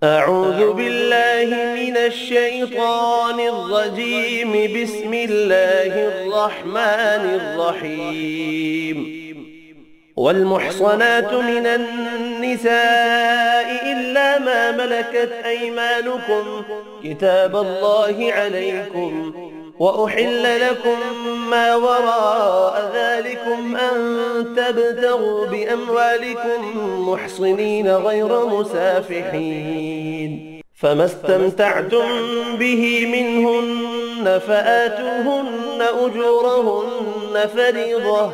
أعوذ بالله من الشيطان الرجيم. بسم الله الرحمن الرحيم. والمحصنات من النساء إلا ما ملكت أيمانكم كتاب الله عليكم، وأحل لكم ما وراء ذلكم أن تبتغوا بأموالكم محصنين غير مسافحين، فما استمتعتم به منهن فآتوهن أجورهن فريضة،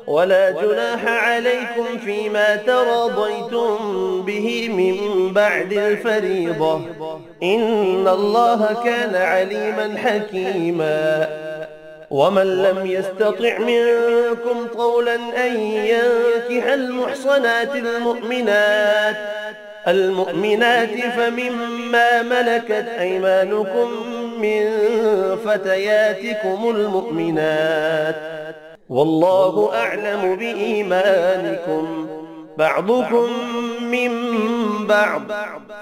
ولا جناح عليكم فيما تراضيتم به من بعد الفريضة، إن الله كان عليما حكيما. ومن لم يستطع منكم طولا أن ينكح المحصنات المؤمنات فمما ملكت أيمانكم من فتياتكم المؤمنات، والله أعلم بإيمانكم، بعضكم من بعض،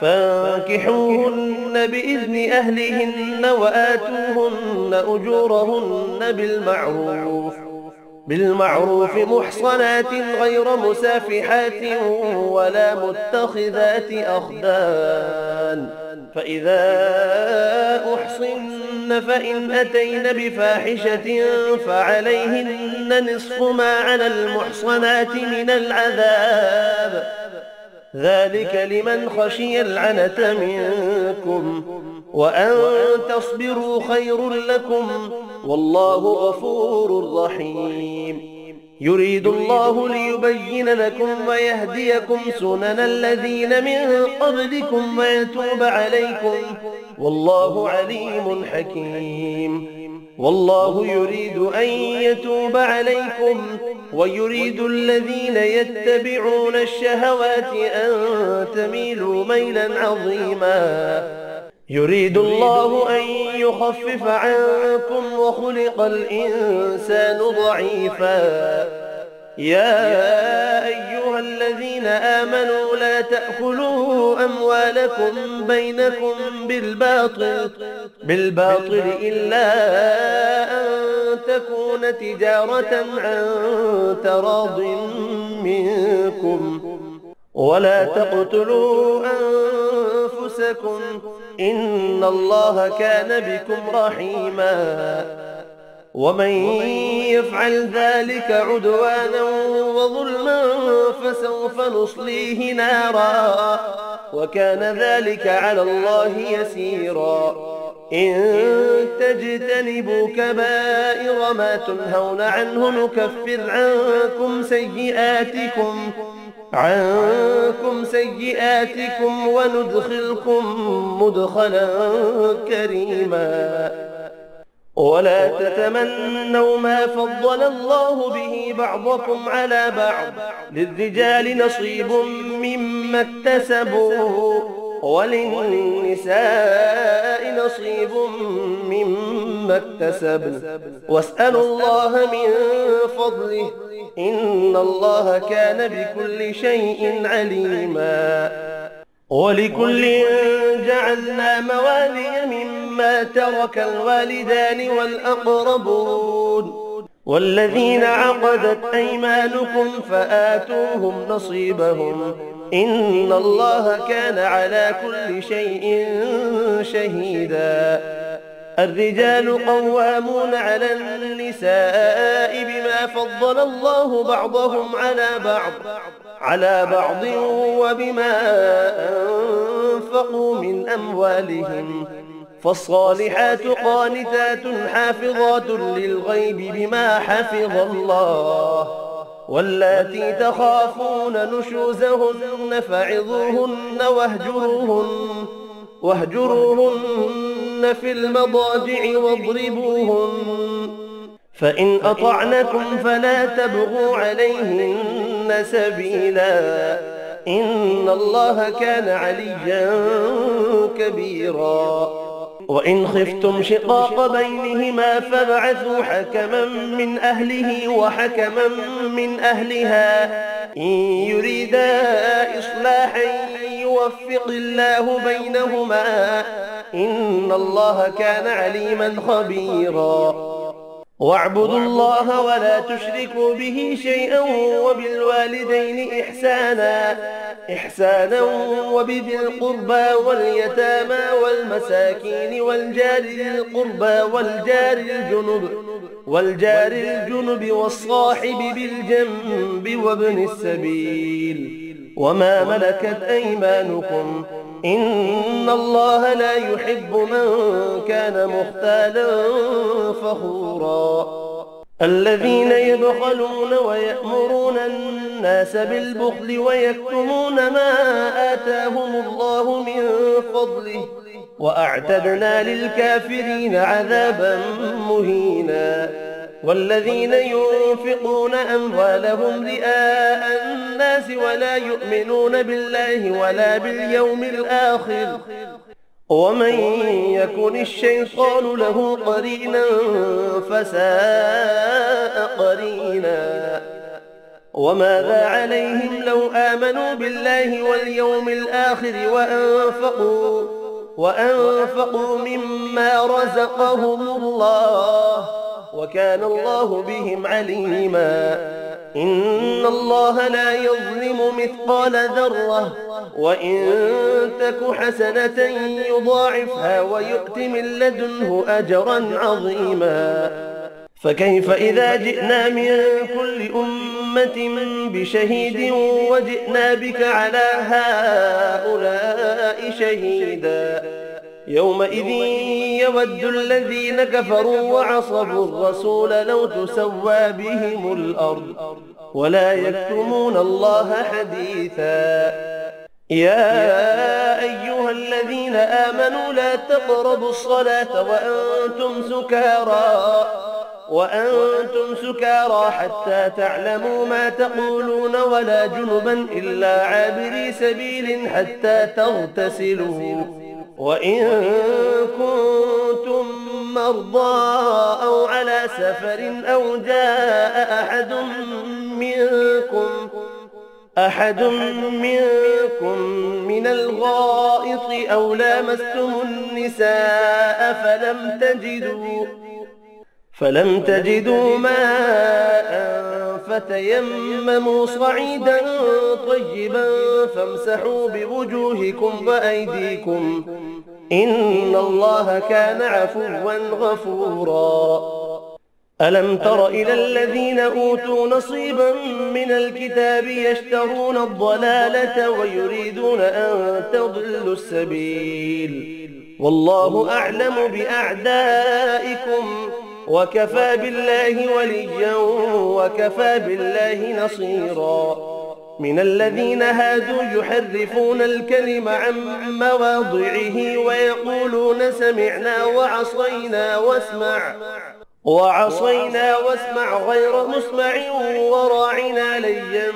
فانكحوهن بإذن أهلهن وآتوهن أجورهن بالمعروف محصنات غير مسافحات ولا متخذات أخدان، فإذا أحصن فإن أتين بفاحشة فعليهن نصف ما على المحصنات من العذاب، ذلك لمن خشي العنة منكم، وأن تصبروا خير لكم، والله غفور رحيم. يريد الله ليبين لكم ويهديكم سنن الذين من قبلكم ويتوب عليكم، والله عليم حكيم. والله يريد أن يتوب عليكم، ويريد الذين يتبعون الشهوات أن تميلوا ميلا عظيما. يريد الله أن يخفف عنكم وخلق الإنسان ضعيفا. يا أيها الذين آمنوا لا تأكلوا أموالكم بينكم بالباطل إلا أن تكون تجارة عن تراض منكم، ولا تقتلوا أنفسكم، إن الله كان بكم رحيما. ومن يفعل ذلك عدوانا وظلما فسوف نصليه نارا، وكان ذلك على الله يسيرا. إن تجتنبوا كبائر ما تنهون عنه نكفر عنكم سيئاتكم وندخلكم مدخلا كريما. ولا تتمنوا ما فضل الله به بعضكم على بعض، للرجال نصيب مما اكتسبوا وللنساء نصيب مما اكتسبن، واسألوا الله من فضله، إن الله كان بكل شيء عليما. ولكل جعلنا موالي مما ترك الوالدان والأقربون والذين عقدت أيمانكم فآتوهم نصيبهم، إن الله كان على كل شيء شهيدا. الرجال قوامون على النساء بما فضل الله بعضهم على بعض وبما أنفقوا من أموالهم، فالصالحات قانتات حافظات للغيب بما حفظ الله، واللاتي تخافون نشوزهن فعظوهن واهجروهن في المضاجع واضربوهن، فإن أطعنكم فلا تبغوا عليهن سبيلا، إن الله كان عليا كبيرا. وإن خفتم شقاق بينهما فابعثوا حكما من أهله وحكما من أهلها إن يريدا إصلاحا يوفق الله بينهما، إن الله كان عليما خبيرا. واعبدوا الله ولا تشركوا به شيئا وبالوالدين إحسانا وبذي القربى واليتامى والمساكين والجار ذي القربى والجار الجنب والصاحب بالجنب وابن السبيل وما ملكت أيمانكم، إن الله لا يحب من كان مختالا فخورا. الذين يبخلون ويأمرون الناس بالبخل ويكتمون ما آتاهم الله من فضله، وأعتدنا للكافرين عذابا مهينا. والذين ينفقون أموالهم رئاء الناس ولا يؤمنون بالله ولا باليوم الآخر، ومن يكن الشيطان له قرينا فساء قرينا. وماذا عليهم لو آمنوا بالله واليوم الآخر وأنفقوا مما رزقهم الله، وكان الله بهم عليما. إن الله لا يظلم مثقال ذرة، وإن تك حسنة يضاعفها ويؤت من لدنه أجرا عظيما. فكيف إذا جئنا من كل أمة بشهيد وجئنا بك على هؤلاء شهيدا، يومئذ يود الذين كفروا وعصوا الرسول لو تسوى بهم الأرض ولا يكتمون الله حديثا. يا أيها الذين آمنوا لا تقربوا الصلاة وأنتم سكارى حتى تعلموا ما تقولون ولا جنبا إلا عابري سبيل حتى تغتسلوا، وإن كنتم مرضى أو على سفر أو جاء أحد منكم من الغائط أو لامستم النساء فلم تجدوا ماء فتيمموا صعيدا طيبا فامسحوا بوجوهكم وأيديكم، إن الله كان عفوا غفورا. ألم تر إلى الذين أوتوا نصيبا من الكتاب يشترون الضلالة ويريدون أن تضلوا السبيل، والله أعلم بأعدائكم وكفى بالله وليا وكفى بالله نصيرا. من الذين هادوا يحرفون الكلم عن مواضعه ويقولون سمعنا وعصينا واسمع غير مسمع وراعنا ليا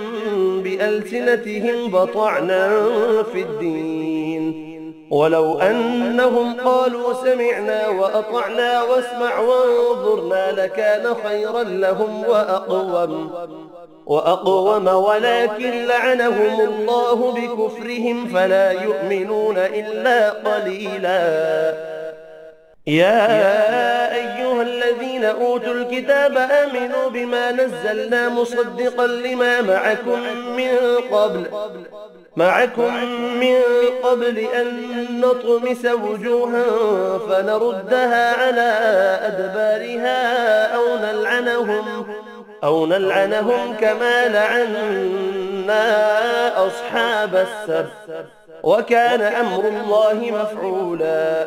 بألسنتهم بطعنا في الدين، ولو أنهم قالوا سمعنا وأطعنا واسمع وانظرنا لكان خيرا لهم وأقوم ولكن لعنهم الله بكفرهم فلا يؤمنون إلا قليلا. يا أيها الذين أوتوا الكتاب آمنوا بما نزلنا مصدقا لما معكم من قبل أن نطمس وجوها فنردها على أدبارها أو نلعنهم كما لعنا أصحاب السبت، وكان أمر الله مفعولا.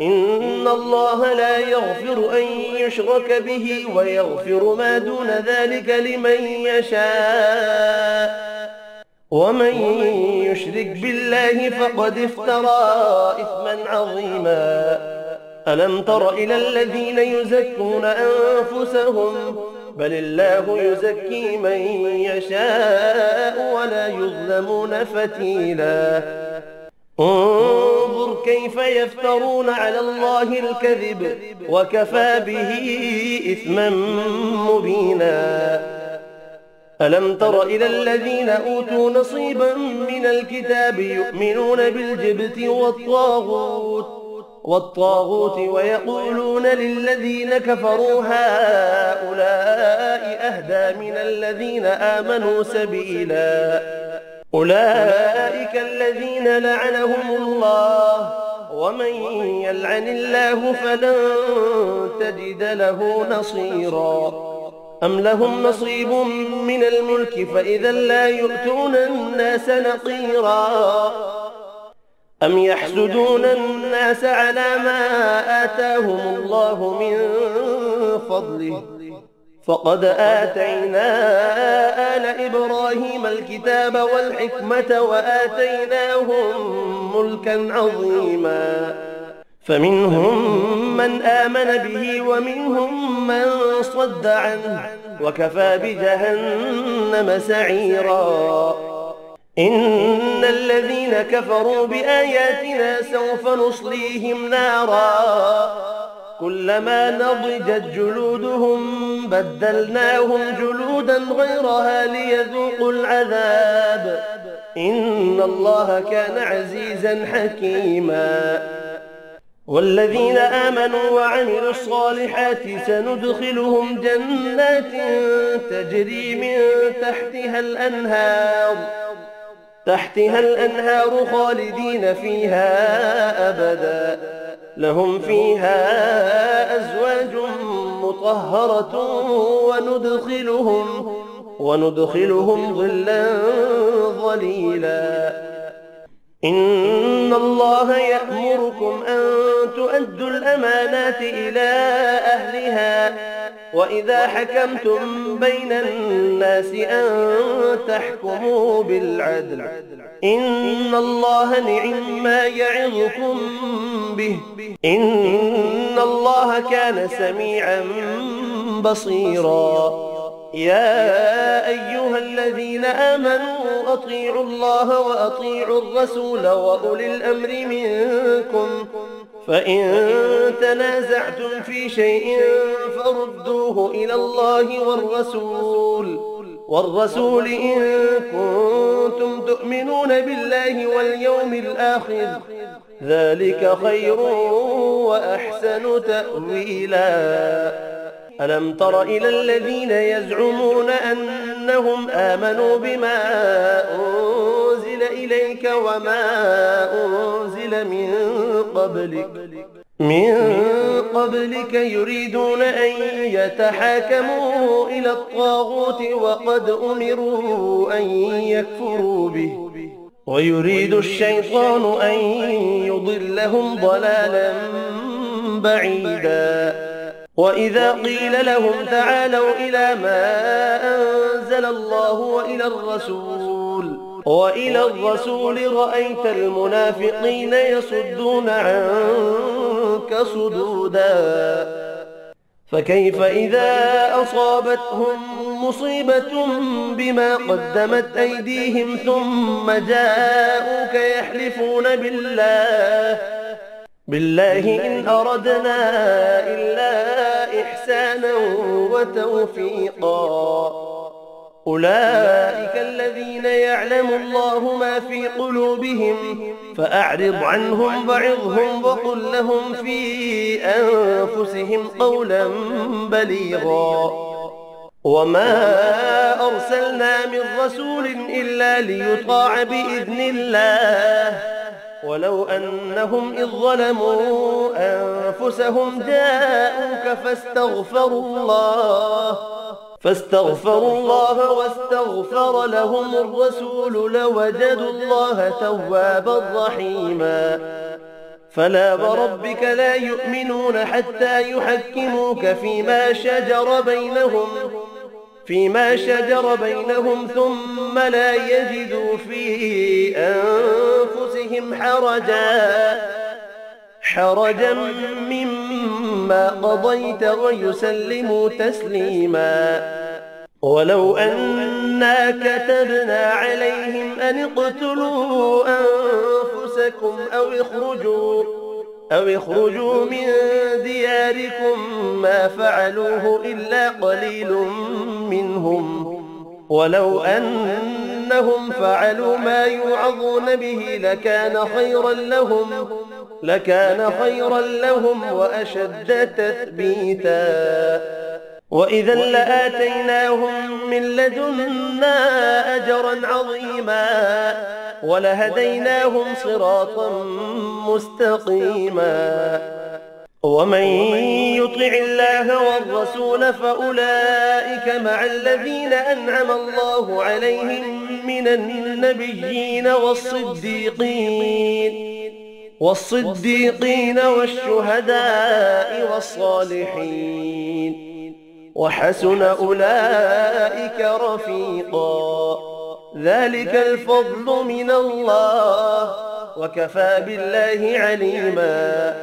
إن الله لا يغفر أن يشرك به ويغفر ما دون ذلك لمن يشاء، ومن يشرك بالله فقد افترى إثما عظيما. ألم تر إلى الذين يزكون أنفسهم بل الله يزكي من يشاء ولا يظلمون فتيلا. انظر كيف يفترون على الله الكذب وكفى به إثما مبينا. ألم تر إلى الذين أوتوا نصيبا من الكتاب يؤمنون بالجبت والطاغوت ويقولون للذين كفروا هؤلاء أهدى من الذين آمنوا سبيلا أولئك الذين لعنهم الله ومن يلعن الله فلن تجد له نصيرا أم لهم نصيب من الملك فإذا لا يؤتون الناس نقيرا أم يحسدون الناس على ما آتاهم الله من فضله فقد آتينا آل إبراهيم الكتاب والحكمة وآتيناهم ملكا عظيما فمنهم من آمن به ومنهم من صد عنه وكفى بجهنم سعيرا إن الذين كفروا بآياتنا سوف نصليهم نارا كلما نضجت جلودهم بدلناهم جلودا غيرها ليذوقوا العذاب إن الله كان عزيزا حكيما والذين آمنوا وعملوا الصالحات سندخلهم جنات تجري من تحتها الأنهار خالدين فيها أبدا لهم فيها أزواج مطهرة وندخلهم ظلا ظليلا إن الله يأمركم أن تؤدوا الأمانات إلى أهلها وإذا حكمتم بين الناس أن تحكموا بالعدل إن الله نعما يعظكم به إن الله كان سميعا بصيرا يا أيها الذين آمنوا أطيعوا الله وأطيعوا الرسول وأولي الأمر منكم فإن تنازعتم في شيء فردوه إلى الله والرسول إن كنتم تؤمنون بالله واليوم الآخر ذلك خير وأحسن تأويلا ألم تر إلى الذين يزعمون أنهم آمنوا بما أنزل إليك وما أنزل من قبلك يريدون أن يتحاكموا إلى الطاغوت وقد أمروا أن يكفروا به ويريد الشيطان أن يضلهم ضلالا بعيدا وإذا قيل لهم تعالوا إلى ما أنزل الله وإلى الرسول رأيت المنافقين يصدون عنك صدودا فكيف إذا أصابتهم مصيبة بما قدمت أيديهم ثم جاءوك يحلفون بالله إن أردنا إلا إحسانا وتوفيقا أولئك الذين يعلم الله ما في قلوبهم فأعرض عنهم وعظهم وقل لهم في أنفسهم قولا بليغا وما أرسلنا من رسول إلا ليطاع بإذن الله ولو أنهم إذ ظلموا أنفسهم جاءوك فاستغفروا الله واستغفر لهم الرسول لوجدوا الله توابا رحيما فلا وربك لا يؤمنون حتى يحكموك فيما شجر بينهم ثم لا يجدوا في أنفسهم حرجا مما قضيت ويسلموا تسليما ولو أنا كتبنا عليهم أن اقتلوا أنفسكم أو اخرجوا من دياركم ما فعلوه إلا قليل منهم ولو أنهم فعلوا ما يوعظون به لكان خيرا لهم وأشد تثبيتا وإذا لآتيناهم من لدنا أجرا عظيما ولهديناهم صراطا مستقيما ومن يطع الله والرسول فأولئك مع الذين أنعم الله عليهم من النبيين والصديقين والشهداء والصالحين وحسن أولئك رفيقا ذلك الفضل من الله وكفى بالله عليما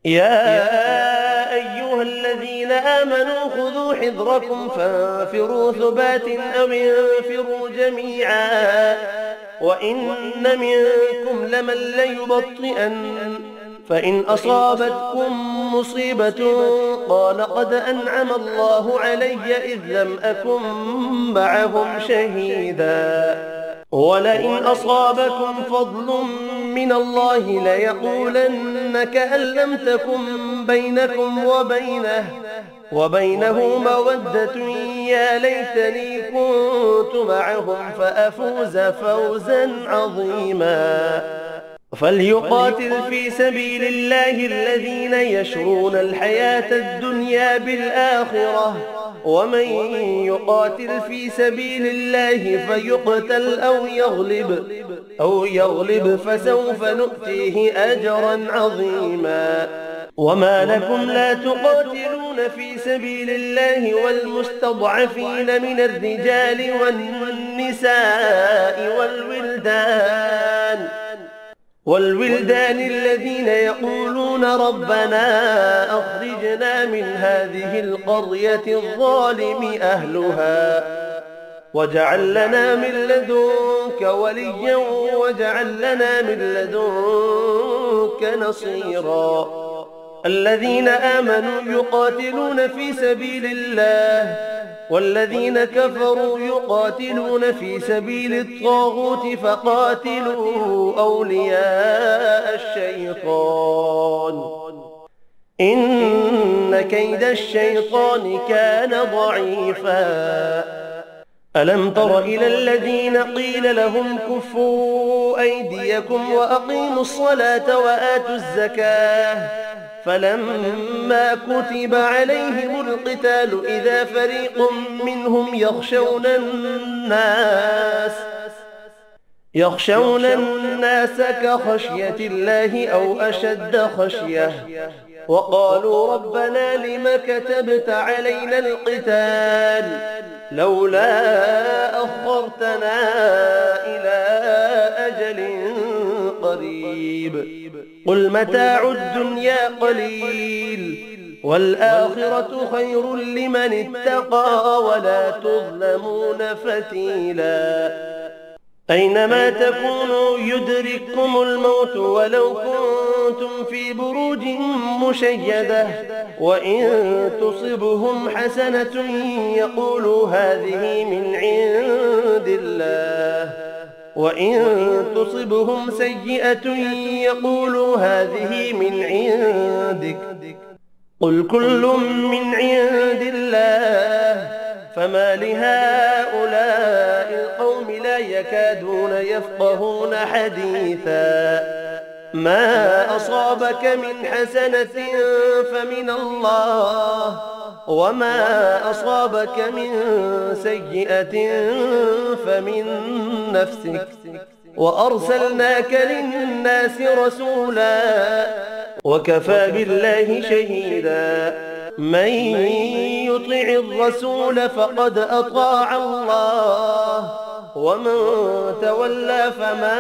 يا أيها الذين آمنوا خذوا حذركم فانفروا ثبات أو انفروا جميعا وإن منكم لمن ليبطئن فإن أصابتكم مصيبة قال قد أنعم الله علي إذ لم أكن معهم شهيدا ولئن أصابكم فضل من الله ليقولن كأن لم تكن بينكم وبينه مودة يا ليتني كنت معهم فأفوز فوزا عظيما فليقاتل في سبيل الله الذين يشرون الحياة الدنيا بالآخرة ومن يقاتل في سبيل الله فيقتل أو يغلب فسوف نؤتيه أجرا عظيما وما لكم لا تقاتلون في سبيل الله والمستضعفين من الرجال والنساء والولدان الذين يقولون ربنا أخرجنا من هذه القرية الظالم أهلها واجعل لنا من لدنك وليا واجعل لنا من لدنك نصيرا الذين آمنوا يقاتلون في سبيل الله والذين كفروا يقاتلون في سبيل الطاغوت فقاتلوا أولياء الشيطان إن كيد الشيطان كان ضعيفا ألم تر إلى الذين قيل لهم كفوا أيديكم وأقيموا الصلاة وآتوا الزكاة فلما كتب عليهم القتال إذا فريق منهم يخشون الناس كخشية الله أو أشد خشية وقالوا ربنا لم كتبت علينا القتال لولا أخرتنا إلى أجل قريب قل متاع الدنيا قليل والآخرة خير لمن اتقى ولا تظلمون فتيلا أينما تكونوا يدرككم الموت ولو كنتم في بروج مشيدة وإن تصبهم حسنة يقولوا هذه من عند الله وإن تصبهم سيئة يقولوا هذه من عندك قل كل من عند الله فما لهؤلاء القوم لا يكادون يفقهون حديثا ما أصابك من حسنة فمن الله وما أصابك من سيئة فمن نفسك وأرسلناك للناس رسولا وكفى بالله شهيدا من يطع الرسول فقد أطاع الله ومن تولى فما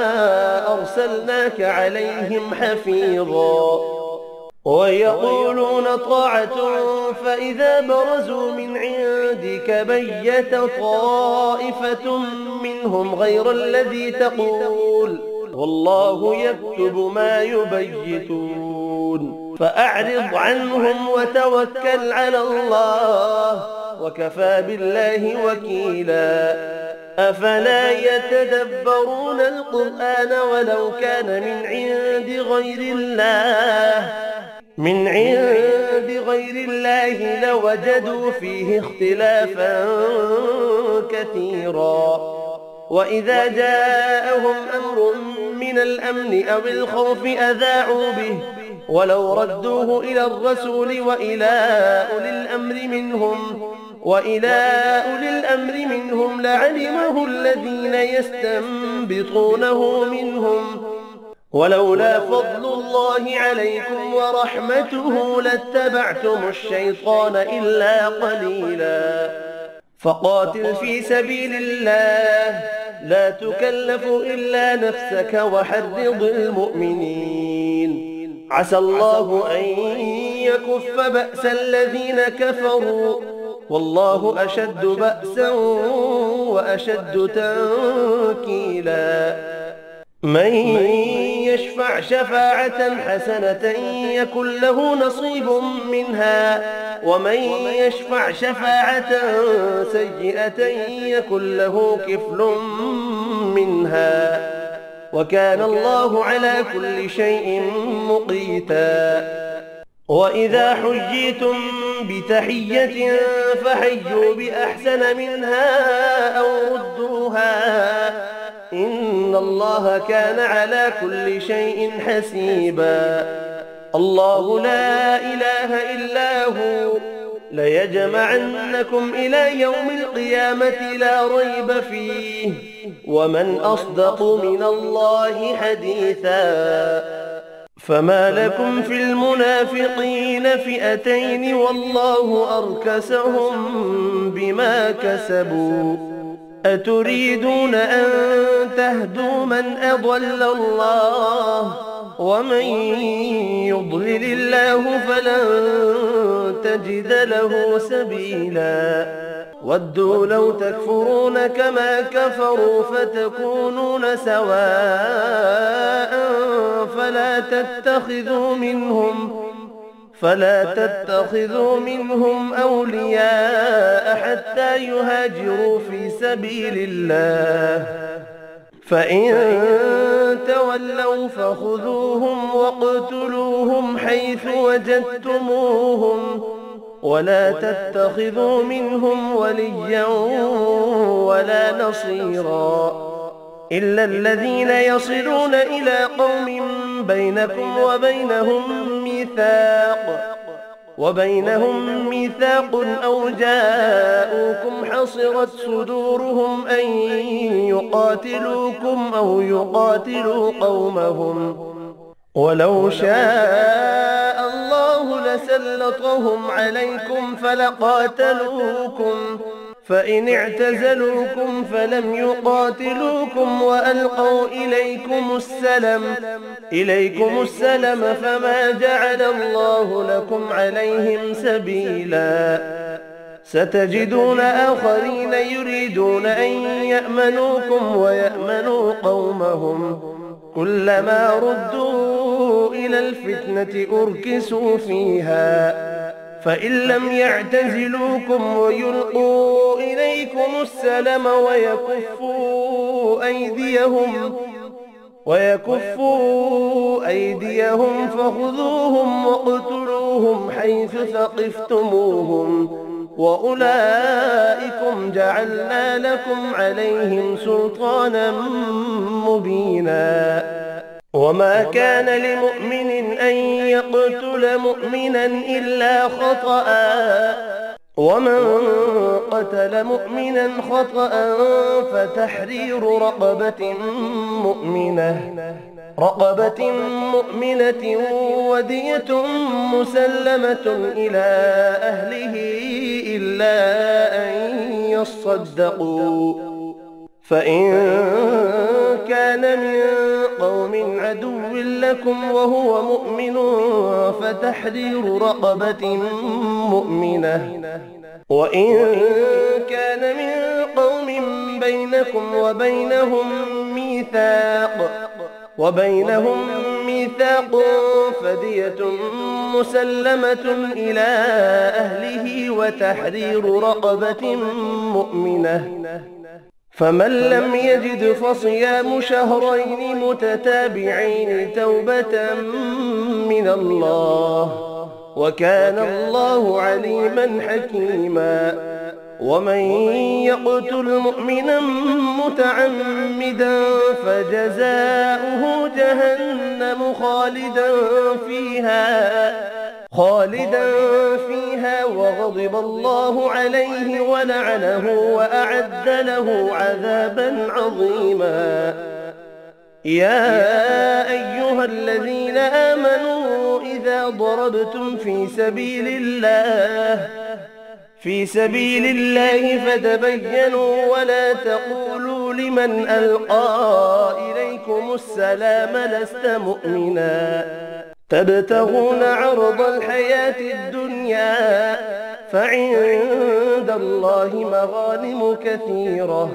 أرسلناك عليهم حفيظا ويقولون طاعة فإذا برزوا من عندك بيت طائفة منهم غير الذي تقول والله يكتب ما يبيتون فأعرض عنهم وتوكل على الله وكفى بالله وكيلا. أفلا يتدبرون القرآن ولو كان من عند غير الله لوجدوا فيه اختلافا كثيرا. وإذا جاءهم أمر من الأمن أو الخوف أذاعوا به ولو ردوه إلى الرسول وإلى أولي الأمر منهم لعلمه الذين يستنبطونه منهم. ولولا فضل الله عليكم ورحمته لاتبعتم الشيطان إلا قليلا. فقاتل في سبيل الله لا تكلف إلا نفسك وحرض المؤمنين. عسى الله أن يكف بأس الذين كفروا والله أشد بأسا وأشد تنكيلا. من يشفع شفاعة حسنة يكن له نصيب منها ومن يشفع شفاعة سيئة يكن له كفل منها وكان الله على كل شيء مقيتا. وإذا حييتم بتحية فحيوا بأحسن منها أو ردوها إن الله كان على كل شيء حسيبا. الله لا إله إلا هو ليجمعنكم إلى يوم القيامة لا ريب فيه ومن أصدق من الله حديثا. فما لكم في المنافقين فئتين والله أركسهم بما كسبوا أتريدون أن تهدوا من أضل الله ومن يضلل الله فلن تجد له سبيلا. ودوا لو تكفرون كما كفروا فتكونون سواء فلا تتخذوا منهم أولياء حتى يهاجروا في سبيل الله فإن تولوا فخذوهم واقتلوهم حيث وجدتموهم ولا تتخذوا منهم وليا ولا نصيرا إلا الذين يصلون إلى قوم بينكم وبينهم ميثاق أو جاءوكم حصرت صدورهم أن يقاتلوكم أو يقاتلوا قومهم ولو شاء الله لسلطهم عليكم فلقاتلوكم فإن اعتزلوكم فلم يقاتلوكم وألقوا إليكم السلم فما جعل الله لكم عليهم سبيلا. ستجدون آخرين يريدون أن يأمنوكم ويأمنوا قومهم كلما ردوا إلى الفتنة أركسوا فيها فإن لم يعتزلوكم ويلقوا إليكم السلم ويكفوا أيديهم فخذوهم واقتلوهم حيث ثقفتموهم وأولئكم جعلنا لكم عليهم سلطانا مبينا. وما كان لمؤمن أن يقتل مؤمنا إلا خطأ ومن قتل مؤمنا خطأ فتحرير رقبة مؤمنة ودية مسلمة إلى أهله إلا أن يصدقوا فإن كان من قوم عدو لكم وهو مؤمن فتحرير رقبة مؤمنة وإن كان من قوم بينكم وبينهم ميثاق فدية مسلمة إلى أهله وتحرير رقبة مؤمنة، فمن لم يجد فصيام شهرين متتابعين توبة من الله، وكان الله عليما حكيما. ومن يقتل مؤمنا متعمدا فجزاؤه جهنم خالدا فيها وغضب الله عليه ولعنه وأعد له عذابا عظيما. يا أيها الذين آمنوا إذا ضربتم في سبيل الله فتبينوا ولا تقولوا لمن ألقى إليكم السلام لست مؤمنا تبتغون عرض الحياة الدنيا فعند الله مغانم كثيرة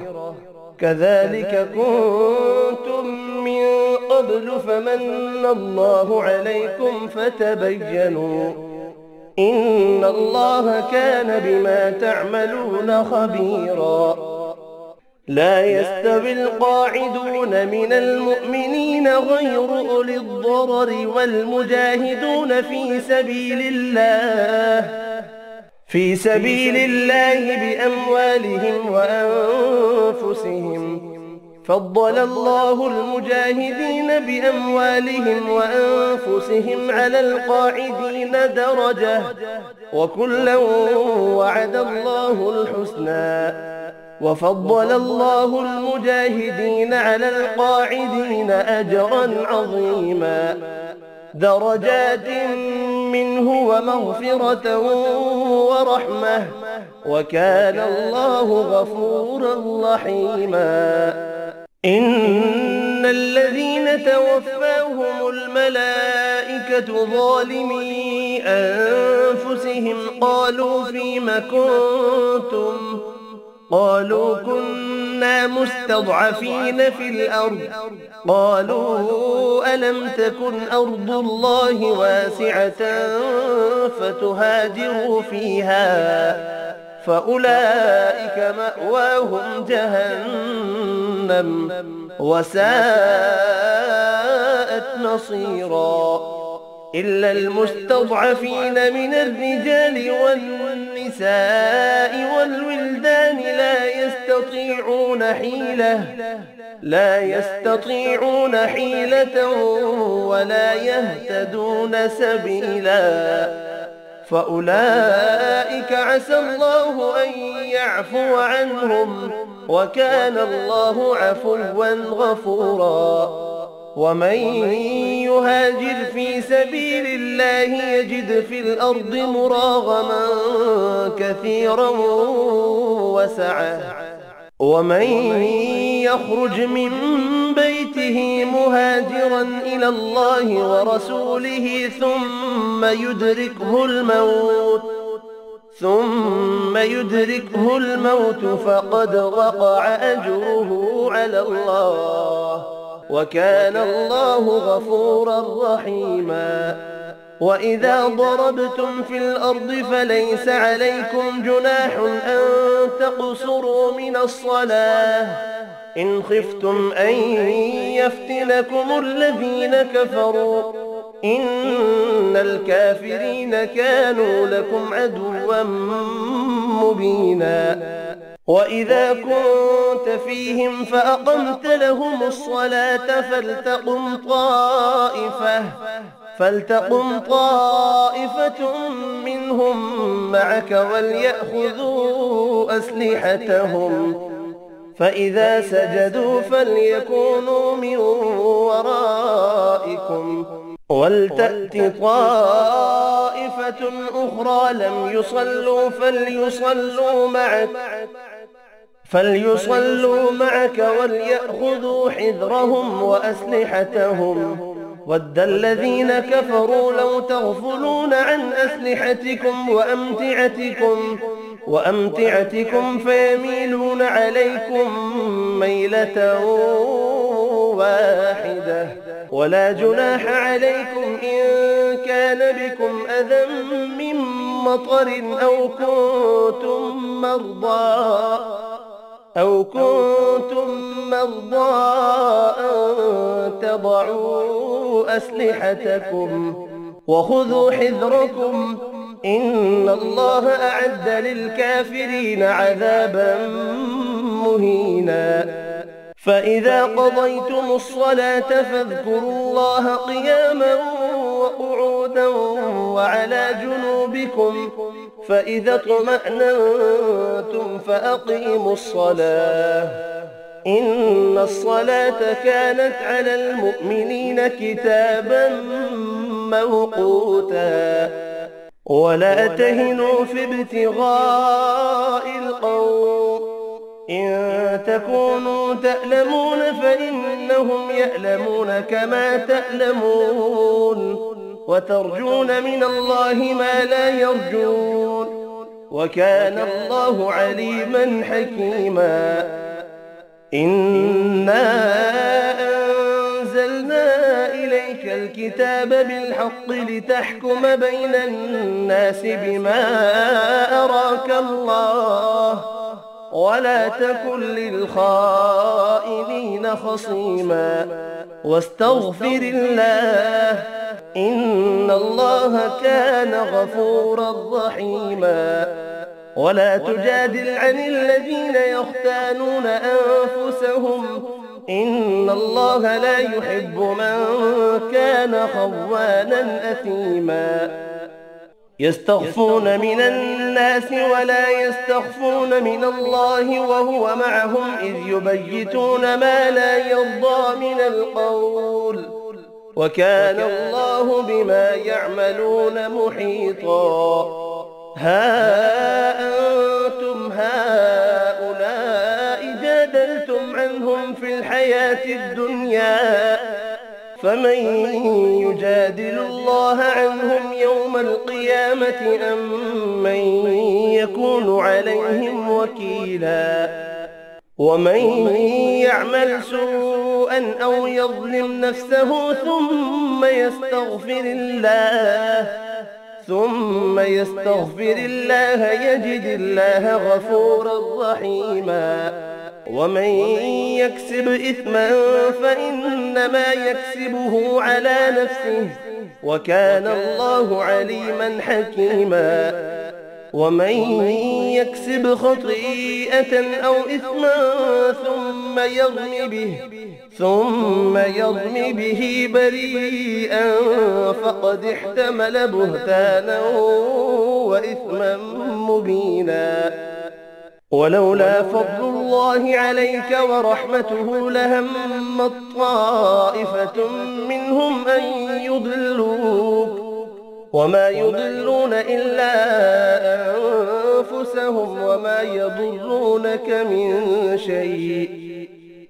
كذلك كنتم من قبل فمن الله عليكم فتبينوا إن الله كان بما تعملون خبيرا. لا يستوي القاعدون من المؤمنين غير أولي الضرر والمجاهدون في سبيل الله بأموالهم وأنفسهم، فضل الله المجاهدين بأموالهم وأنفسهم على القاعدين درجة وكلا وعد الله الحسنى، وفضل الله المجاهدين على القاعدين أجرا عظيما درجات منه ومغفرة ورحمة وكان الله غفورا رحيما. إن الذين توفاهم الملائكة ظالمي أنفسهم قالوا فيم كنتم قالوا كنا مستضعفين في الأرض قالوا ألم تكن أرض الله واسعة فتهاجروا فيها فأولئك مأواهم جهنم وساءت مصيرا. إلا المستضعفين من الرجال والنساء والولدان لا يستطيعون حيلة ولا يهتدون سبيلا فأولئك عسى الله أن يعفو عنهم وكان الله عفوا غفورا. ومن يهاجر في سبيل الله يجد في الأرض مراغما كثيرا وسعة ومن يخرج من بيته مهاجرا إلى الله ورسوله ثم يدركه الموت فقد وقع أجره على الله وكان الله غفورا رحيما. وإذا ضربتم في الأرض فليس عليكم جناح أن تقصروا من الصلاة إن خفتم أن يفتنكم الذين كفروا إن الكافرين كانوا لكم عدوا مبينا. وإذا كنت فيهم فأقمت لهم الصلاة فلتقم طائفة منهم معك وليأخذوا أسلحتهم فإذا سجدوا فليكونوا من ورائكم ولتأت طائفة أخرى لم يصلوا فليصلوا معك وليأخذوا حذرهم وأسلحتهم ود الذين كفروا لو تغفلون عن أسلحتكم وأمتعتكم فيميلون عليكم ميلة واحدة ولا جناح عليكم إن كان بكم أذى من مطر أو كنتم مرضى أن تضعوا أسلحتكم وخذوا حذركم إن الله أعد للكافرين عذابا مهينا فإذا قضيتم الصلاة فاذكروا الله قياما وقعودا وعلى جنوبكم فإذا اطمأننتم فأقيموا الصلاة إن الصلاة كانت على المؤمنين كتابا موقوتا ولا تهنوا في ابتغاء القوم إن تكونوا تألمون فإنهم يألمون كما تألمون وترجون من الله ما لا يرجون وكان الله عليما حكيما إنا أنزلنا إليك الكتاب بالحق لتحكم بين الناس بما أراك الله ولا تكن للخائنين خصيما واستغفر الله إن الله كان غفورا رحيما ولا تجادل عن الذين يختانون أنفسهم إن الله لا يحب من كان خوانا أثيما يستخفون من الناس ولا يستخفون من الله وهو معهم إذ يبيتون ما لا يرضى من القول وكان الله بما يعملون محيطا ها أنتم هؤلاء جادلتم عنهم في الحياة الدنيا فمن يجادل الله عنهم يوم القيامة أم من يكون عليهم وكيلا ومن يعمل سوءا أو يظلم نفسه ثم يستغفر الله يجد الله غفورا رحيما ومن يكسب إثما فإنما يكسبه على نفسه وكان الله عليما حكيما ومن يكسب خطيئة أو إثما ثم يرم به بريئا فقد احتمل بهتانا وإثما مبينا ولولا فضل الله عليك ورحمته لهمت طائفة منهم أن يضلوك وما يضلون إلا أنفسهم وما يضرونك من شيء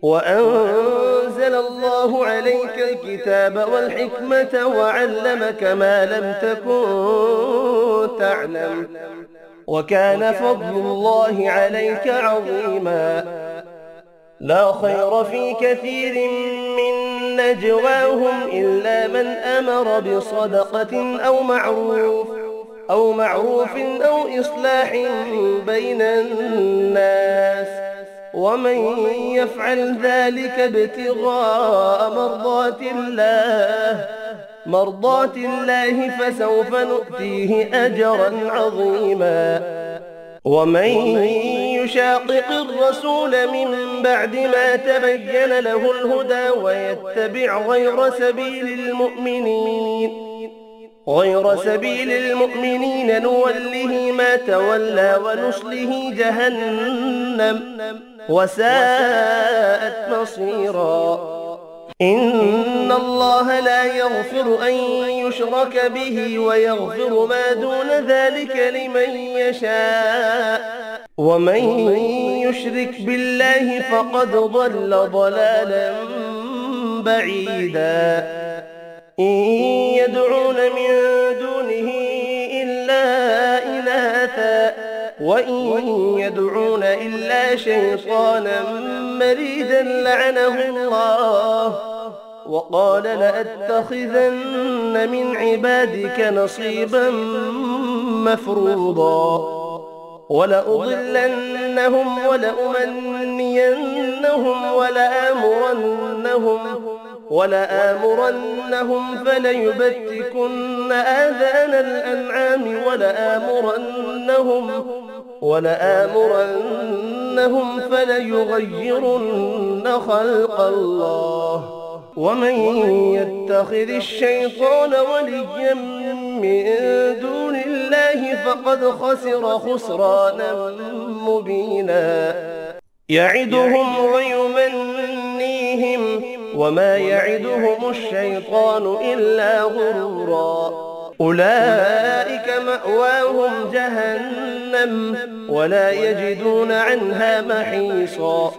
وأنزل الله عليك الكتاب والحكمة وعلمك ما لم تكن تعلم وكان فضل الله عليك عظيما لا خير في كثير من نجواهم إلا من أمر بصدقة أو معروف أو إصلاح بين الناس ومن يفعل ذلك ابتغاء مرضات الله فسوف نؤتيه أجرا عظيما ومن يشاقق الرسول من بعد ما تبين له الهدى ويتبع غير سبيل المؤمنين نوله ما تولى ونصله جهنم وساءت مصيرا إن الله لا يغفر أن يشرك به ويغفر ما دون ذلك لمن يشاء ومن يشرك بالله فقد ضل ضلالا بعيدا إن يدعون من دونه إلا إناثا وإن يدعون إلا شيطانا مريدا لعنه الله وقال لأتخذن من عبادك نصيبا مفروضا ولأضلنهم ولأمنينهم ولآمرنهم فليبتكن آذان الأنعام ولآمرنهم فليغيرن خلق الله ومن يتخذ الشيطان وليا من دون الله فقد خسر خسرانا مبينا يعدهم ويمنيهم وما يعدهم الشيطان إلا غرورا أولئك مأواهم جهنم ولا يجدون عنها محيصا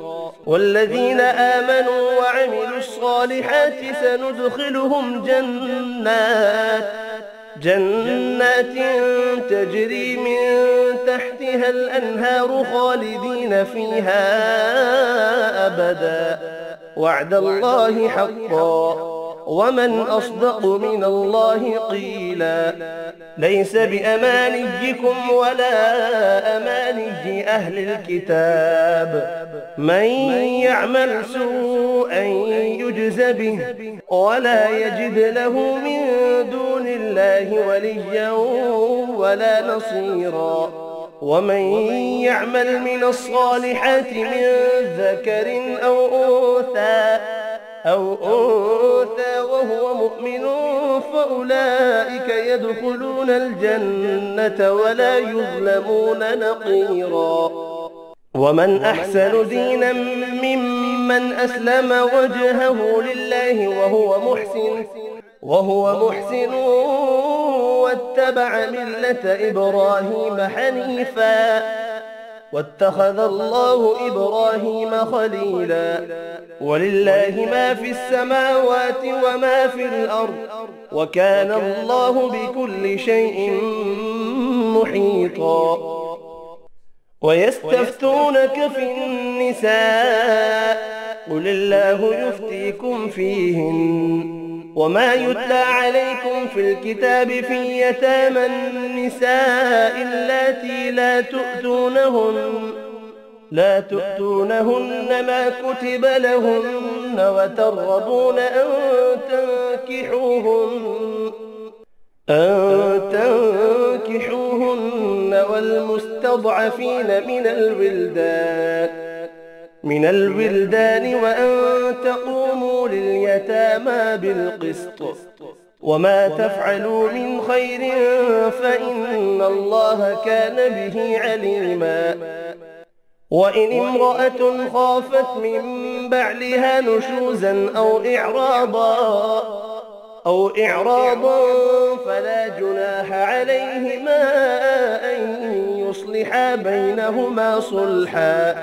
والذين آمنوا وعملوا الصالحات سندخلهم جنات تجري من تحتها الأنهار خالدين فيها أبدا وعد الله حقا ومن أصدق من الله قيلا ليس بأمانيكم ولا أماني أهل الكتاب من يعمل سوءا يجز به ولا يجد له من دون الله وليا ولا نصيرا ومن يعمل من الصالحات من ذكر أو أنثى وهو مؤمن فأولئك يدخلون الجنة ولا يظلمون نقيرا ومن أحسن دينا ممن أسلم وجهه لله وهو محسن واتبع ملة إبراهيم حنيفا واتخذ الله إبراهيم خليلا ولله ما في السماوات وما في الأرض وكان الله بكل شيء محيطا ويستفتونك في النساء قل الله يفتيكم فيهن وما يتلى عليكم في الكتاب في يتامى النساء اللاتي لا تؤتونهن ما كتب لهن وترغبون أن تنكحوهن والمستضعفين من الولدان وأن تقوموا لليتامى بالقسط وما تفعلوا من خير فإن الله كان به عليما وإن امرأة خافت من بعلها نشوزا أو إعراضا فلا جناح عليهما أن يصلحا بينهما صلحا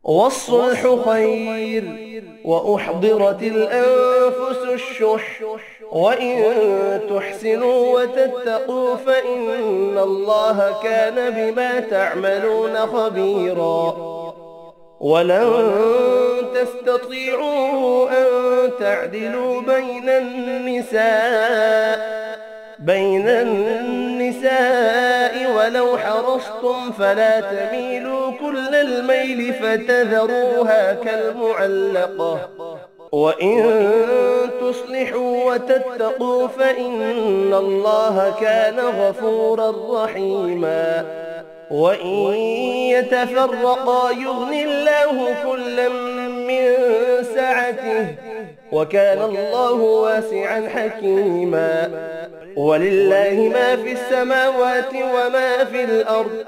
والصلح خير وأحضرت الأنفس الشح وإن تحسنوا وتتقوا فإن الله كان بما تعملون خبيرا ولن تستطيعوا أن تعدلوا بين النساء ولو حرصتم فلا تميلوا كل الميل فتذروها كالمعلقة وإن تصلحوا وتتقوا فإن الله كان غفورا رحيما وإن يتفرقا يغن الله كلا من سعته وكان الله واسعا حكيما ولله ما في السماوات وما في الأرض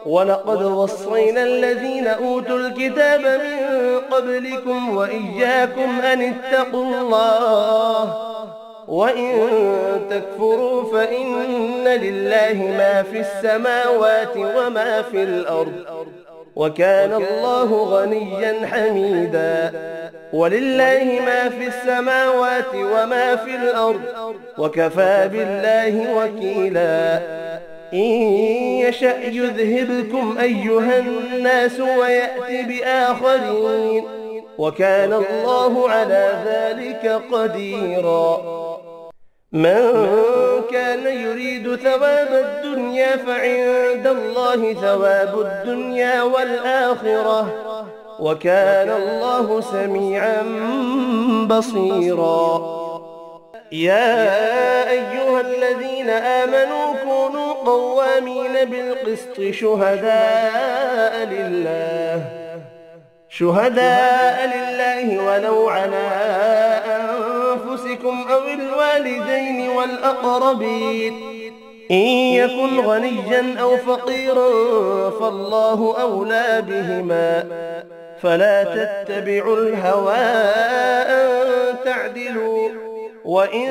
ولقد وصينا الذين أوتوا الكتاب من قبلكم وإياكم أن اتقوا الله وإن تكفروا فإن لله ما في السماوات وما في الأرض وكان الله غنيا حميدا ولله ما في السماوات وما في الأرض وكفى بالله وكيلا إن يشأ يذهبكم أيها الناس ويأتي بآخرين وكان الله على ذلك قديرا. من كان يريد ثواب الدنيا فعند الله ثواب الدنيا والآخرة، وكان الله سميعا بصيرا. يا أيها الذين آمنوا كونوا قوامين بالقسط شهداء لله ولو على أنفسكم أو الوالدين والأقربين، إن يكن غنيا أو فقيرا فالله أولى بهما، فلا تتبعوا الهوى أن تعدلوا، وإن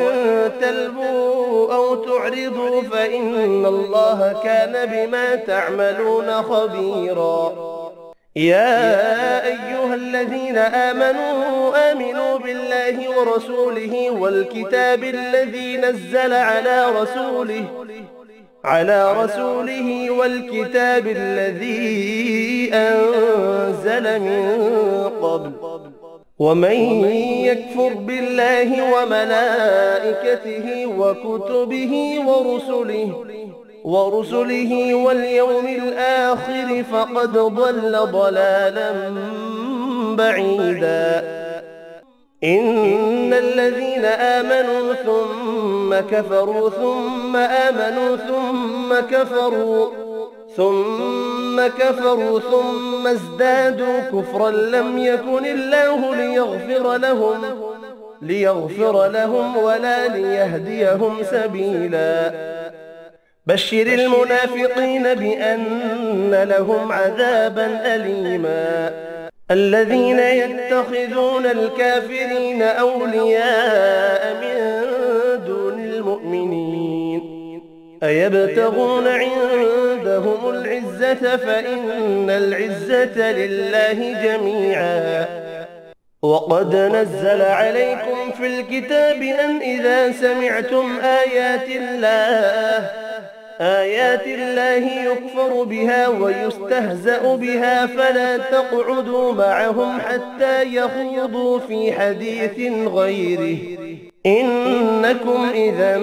تلبوا أو تعرضوا فإن الله كان بما تعملون خبيرا. يا أيها الذين آمنوا بالله ورسوله والكتاب الذي نزل على رسوله والكتاب الذي أنزل من قبل، ومن يكفر بالله وملائكته وكتبه ورسله واليوم الآخر فقد ضل ضلالا بعيدا. إن الذين آمنوا ثم كفروا ثم آمنوا ثم كفروا ثم ازدادوا كفرا لم يكن الله ليغفر لهم ولا ليهديهم سبيلا. بشر المنافقين بأن لهم عذابا أليما. الذين يتخذون الكافرين أولياء من دون المؤمنين أيبتغون عندهم العزة فإن العزة لله جميعا. وقد نزل عليكم في الكتاب أن إذا سمعتم آيات الله يكفر بها ويستهزأ بها فلا تقعدوا معهم حتى يخوضوا في حديث غيره، إنكم إذا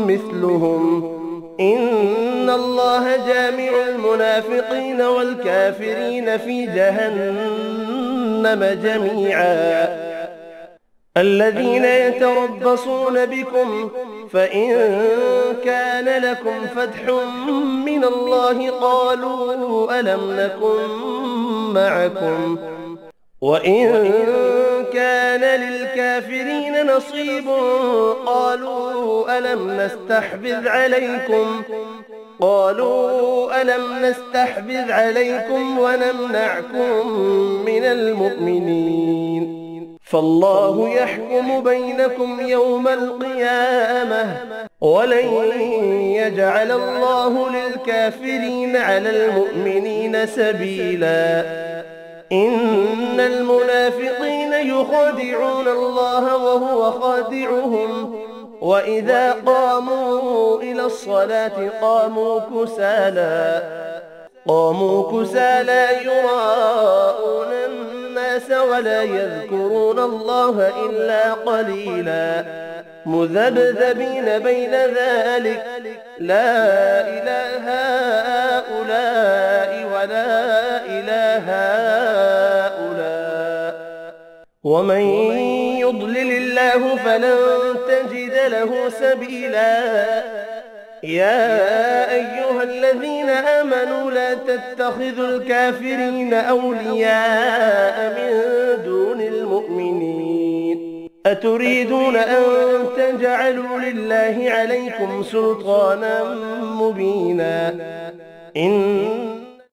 مثلهم، إن الله جامع المنافقين والكافرين في جهنم جميعا. الذين يتربصون بكم فإن كان لكم فتح من الله قالوا ألم نكن معكم، وإن كان للكافرين نصيب قالوا ألم نستحبذ عليكم ونمنعكم من المؤمنين، فالله يحكم بينكم يوم القيامة ولن يجعل الله للكافرين على المؤمنين سبيلا. إن المنافقين يخادعون الله وهو خادعهم، وإذا قاموا إلى الصلاة قاموا كسالى يراءون الناس ولا يذكرون الله إلا قليلا، مذبذبين بين ذلك لا إله هؤلاء ولا إله هؤلاء، ومن يضلل الله فلن تجد له سبيلا. يا أيها الذين آمنوا لا تتخذوا الكافرين أولياء من دون المؤمنين، أتريدون أن تجعلوا لله عليكم سلطانا مبينا.